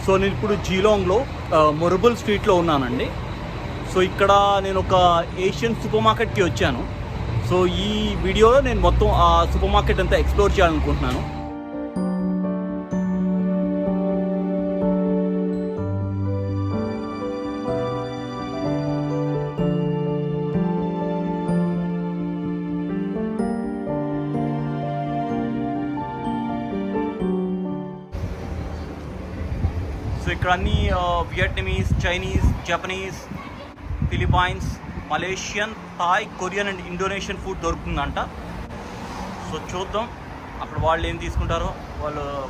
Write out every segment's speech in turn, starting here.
So నేను ఇప్పుడు జీలాంగ్లో మొరబుల్ స్ట్రీట్లో ఉన్నానండి. సో ఇక్కడ నేను ఒక ఏషియన్ సూపర్ మార్కెట్కి వచ్చాను. సో ఈ వీడియోలో నేను మొత్తం ఆ సూపర్ మార్కెట్ అంతా ఎక్స్ప్లోర్ చేయాలనుకుంటున్నాను. సో ఇక్కడ అన్ని Vietnamese, Chinese, Japanese, Philippines, Malaysian, Thai, Korean and Indonesian food దొరుకుతుందంట. సో చూద్దాం అక్కడ వాళ్ళు ఏం తీసుకుంటారో,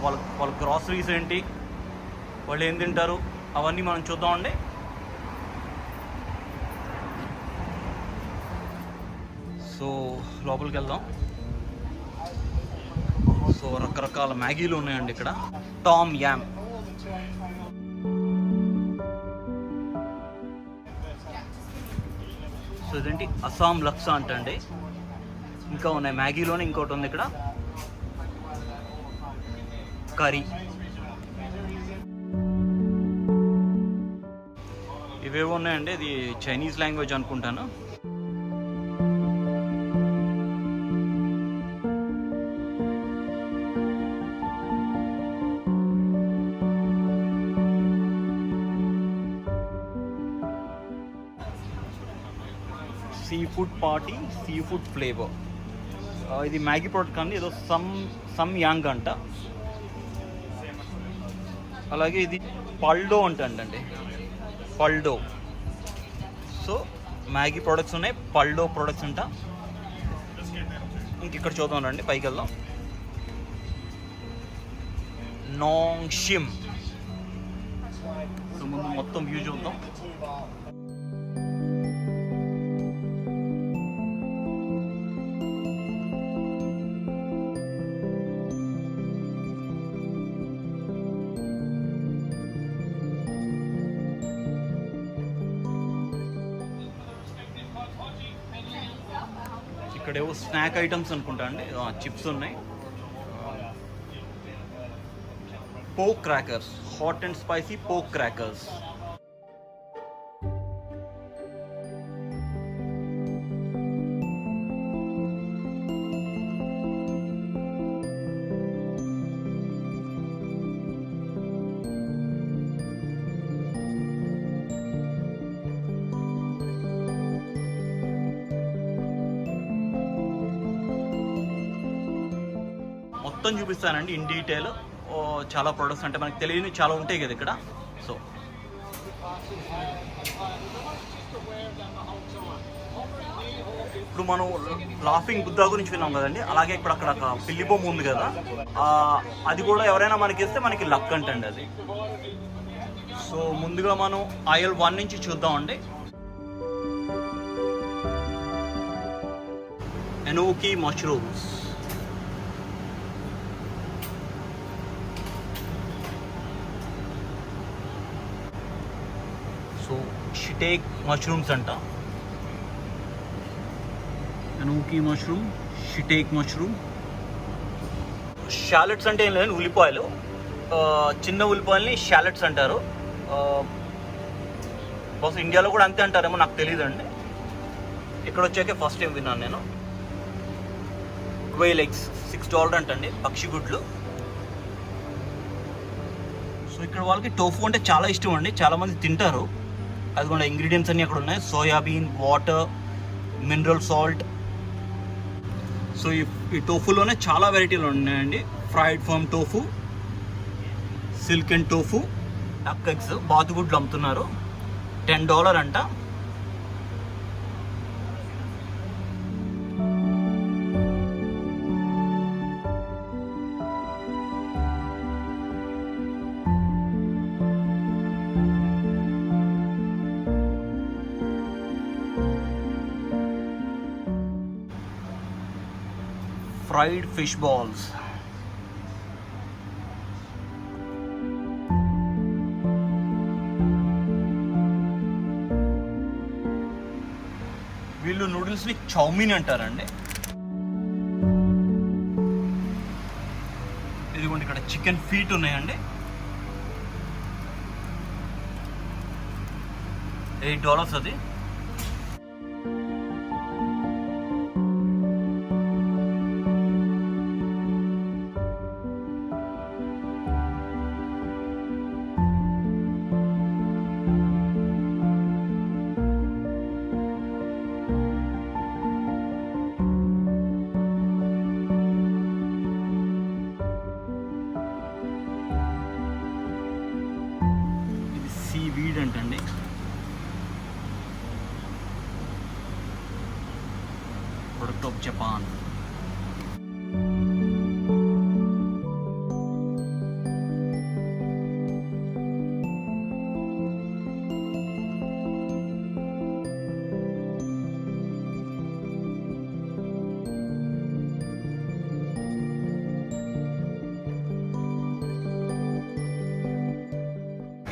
వాళ్ళ గ్రాసరీస్ ఏంటి, వాళ్ళు ఏం తింటారు, అవన్నీ మనం చూద్దామండి. సో లోపలికి వెళ్దాం. సో రకరకాల మ్యాగీలు ఉన్నాయండి ఇక్కడ. టామ్ యామ్, సో ఇదేంటి అస్సాం లక్సా అంటండి. ఇంకా ఉన్నాయి మ్యాగీలోనే. ఇంకోటి ఉంది ఇక్కడ కర్రీ. ఇవేవో ఉన్నాయండి, ఇది చైనీస్ లాంగ్వేజ్ అనుకుంటాను. Sea food party, sea food flavour. ఇది మ్యాగీ ప్రోడక్ట్ కానీ ఏదో సమ్ యాంగ్ అంట. అలాగే ఇది పల్డో అంటండి, పల్డో. సో మ్యాగీ ప్రోడక్ట్స్ ఉన్నాయి, పల్డో ప్రోడక్ట్స్ అంట. ఇంక ఇక్కడ చూద్దాం రండి, పైకి వెళ్దాం. నాంగ్ షిమ్. సో ముందు మొత్తం వ్యూ చూద్దాం. ఇక్కడ ఏవో స్నాక్ ఐటమ్స్ అనుకుంటా అండి, చిప్స్ ఉన్నాయి. Poke crackers, hot and spicy poke crackers. మొత్తం చూపిస్తానండి ఇన్ డీటెయిల్. చాలా ప్రొడక్ట్స్ అంటే మనకు తెలియని చాలా ఉంటాయి కదా ఇక్కడ. సో ఇప్పుడు మనం లాఫింగ్ బుద్ధా గురించి విన్నాం కదండి, అలాగే ఇప్పుడు అక్కడ ఒక పిల్లి బొమ్మ ఉంది కదా, అది కూడా ఎవరైనా మనకి ఇస్తే మనకి లక్ అంటండి అది. సో ముందుగా మనం aisle 1 నుంచి చూద్దామండి. Enoki mushrooms. So shiitake mushrooms అంట. Enoki mushroom, shiitake mushroom. Shallots అంటే ఏం లేదండి, ఉల్లిపాయలు. చిన్న ఉల్లిపాయలని షాలెట్స్ అంటారు. బహుశా ఇండియాలో కూడా అంతే అంటారేమో, నాకు తెలియదండి. ఇక్కడ వచ్చాకే ఫస్ట్ టైం విన్నాను నేను. క్వేల్ ఎగ్స్ $6 అంటండి, పక్షి గుడ్లు. సో ఇక్కడ వాళ్ళకి టోఫు అంటే చాలా ఇష్టం అండి, చాలామంది తింటారు. అది కూడా ఇంగ్రీడియంట్స్ అన్నీ అక్కడ ఉన్నాయి. Soybean, water, mineral salt. So ఈ టోఫులోనే చాలా వెరైటీలు ఉన్నాయండి. Fried farm tofu, silken tofu, duck eggs, బాతుగుడ్లు అమ్ముతున్నారు. $10 అంట. Fried fish balls. వీళ్ళు నూడిల్స్ని చౌమీన్ అంటారండి. ఇదిగోండి ఇక్కడ చికెన్ ఫీట్ ఉన్నాయండి. $8 అది. సీవీడ్ అంటండి. Product of Japan.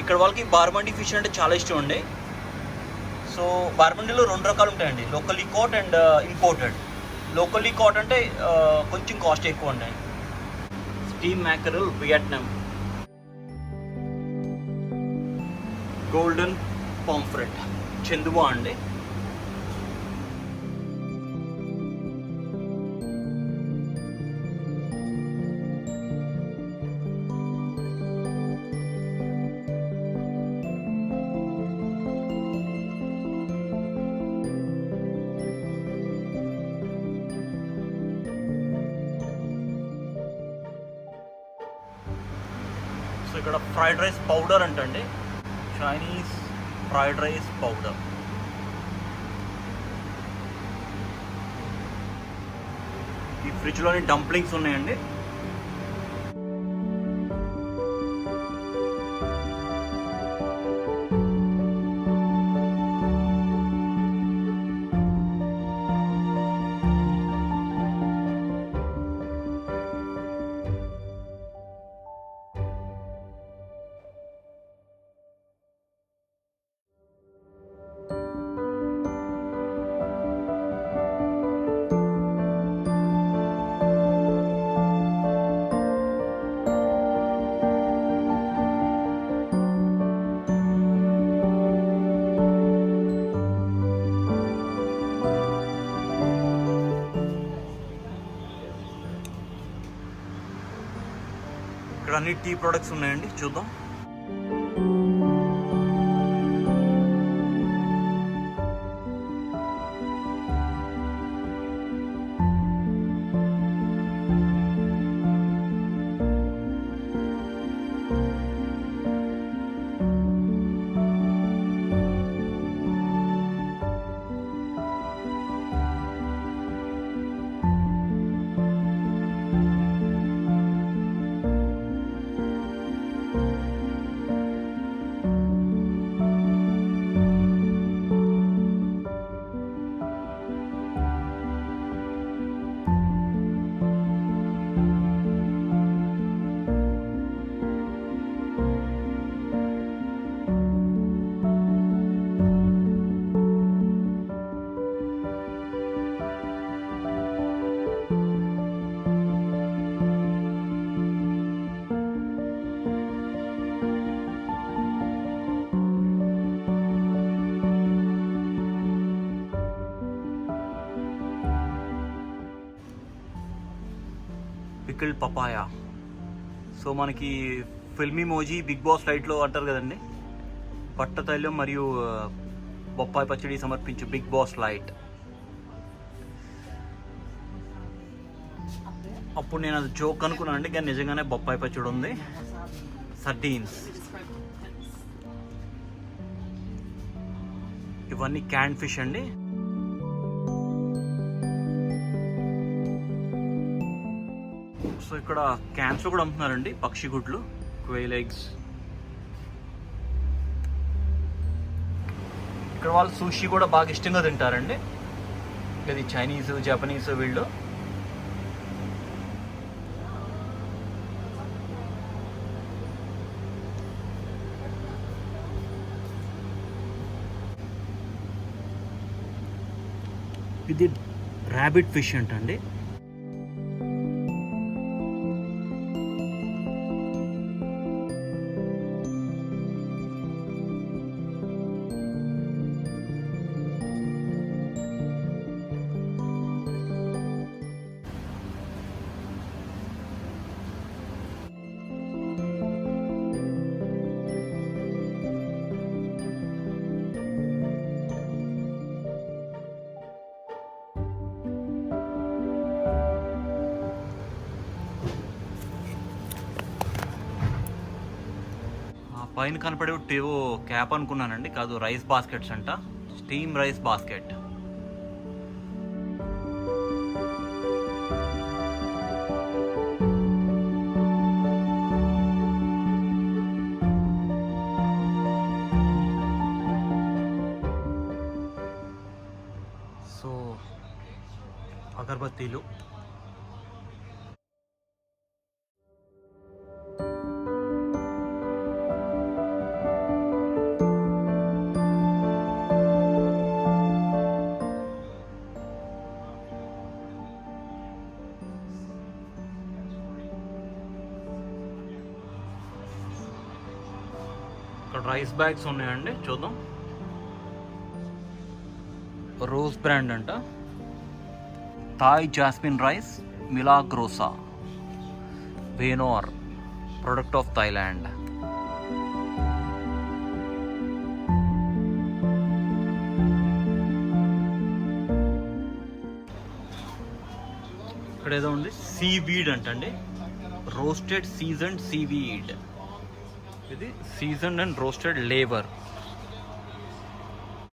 ఇక్కడ వాళ్ళకి బార్మండి ఫిష్ అంటే చాలా ఇష్టం అండి. సో బార్మండిలో 2 రకాలు ఉంటాయండి, locally caught and imported. Locally caught అంటే కొంచెం కాస్ట్ ఎక్కువ ఉంటాయి. Steam mackerel Vietnam. Golden pomfret చందువా అండి. సో ఇక్కడ ఫ్రైడ్ రైస్ పౌడర్ అంటండి, చైనీస్ ఫ్రైడ్ రైస్ పౌడర్. ఈ ఫ్రిడ్జ్లోని డంప్లింగ్స్ ఉన్నాయండి. ఇక్కడ అన్ని టీ ప్రొడక్ట్స్ ఉన్నాయండి, చూద్దాం. Pickled papaya. సో మనకి ఫిల్మీ మోజీ బిగ్ బాస్ లైట్లో అంటారు కదండి, పట్టతైలం మరియు బొప్పాయి పచ్చడి సమర్పించు బిగ్ బాస్ లైట్. అప్పుడు నేను అది జోక్ అనుకున్నాను అండి, కానీ నిజంగానే బొప్పాయి పచ్చడి ఉంది. సర్డీన్స్, ఇవన్నీ క్యాన్ ఫిష్ అండి. సో ఇక్కడ క్యాన్స్ కూడా అమ్ముతున్నారండి, పక్షి గుడ్లు, క్వెయిల్ ఎగ్స్. ఇక్కడ వాళ్ళు సూషి కూడా బాగా ఇష్టంగా తింటారండి. ఇది చైనీస్, జపనీస్ వీళ్ళు. ఇది ర్యాబిట్ ఫిష్ అంటండి. పైన కనపడే ఏవో క్యాప్ అనుకున్నానండి, కాదు, రైస్ బాస్కెట్స్ అంట, స్టీమ్ రైస్ బాస్కెట్. సో అగరబత్తీలు, ఇక్కడ రైస్ బ్యాగ్స్ ఉన్నాయండి, చూద్దాం. రోజ్ బ్రాండ్ అంట, థాయ్ జాస్మిన్ రైస్ మిలాగ్రోసా వేనోర్, ప్రొడక్ట్ ఆఫ్ థాయిలాండ్. ఇక్కడ ఏదో ఉంది, సీవీడ్ అంటండి, రోస్టెడ్ సీజన్డ్ సీవీడ్. ఇది సీజన్డ్ అండ్ రోస్టెడ్ లేబర్.